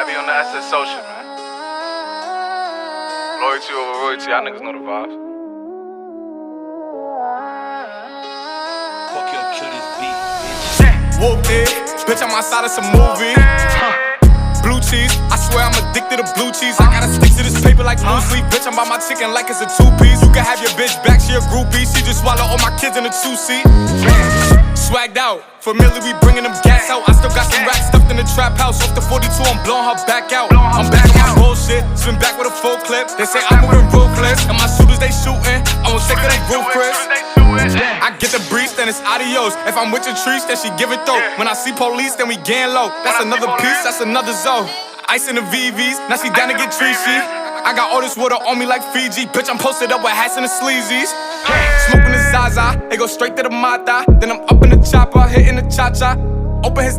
I be on the SSO shit, man. Loyalty over royalty, y'all niggas know the vibes. Fuck your kill this beat, bitch. Whooped it, bitch, I'm outside of some movie. Blue cheese, I swear I'm addicted to blue cheese. I gotta stick to this paper like blue sleep. Bitch, I'm by my chicken like it's a two-piece. You can have your bitch back, she a groupie. She just swallow all my kids in a two-seat. Swagged out, familiar, we bringing them gas out. I still got some racks stuffed in the trap house. Off the 42, I'm blowing her back out. I'm back on my bullshit, spin back with a full clip. They say I'm moving ruthless, and my shooters they shooting. I won't take it in roof, Chris. I get the breeze, then it's adios. If I'm with your trees, then she give it though. When I see police, then we gang low. That's another piece, that's another zone. Ice in the VVs, now she down to get treachy. I got all this water on me like Fiji. Bitch, I'm posted up with hats and the sleazies. Smoking the Zaza, it go straight to the Mata. Then I'm up in the chopper, hitting the cha-cha. Open his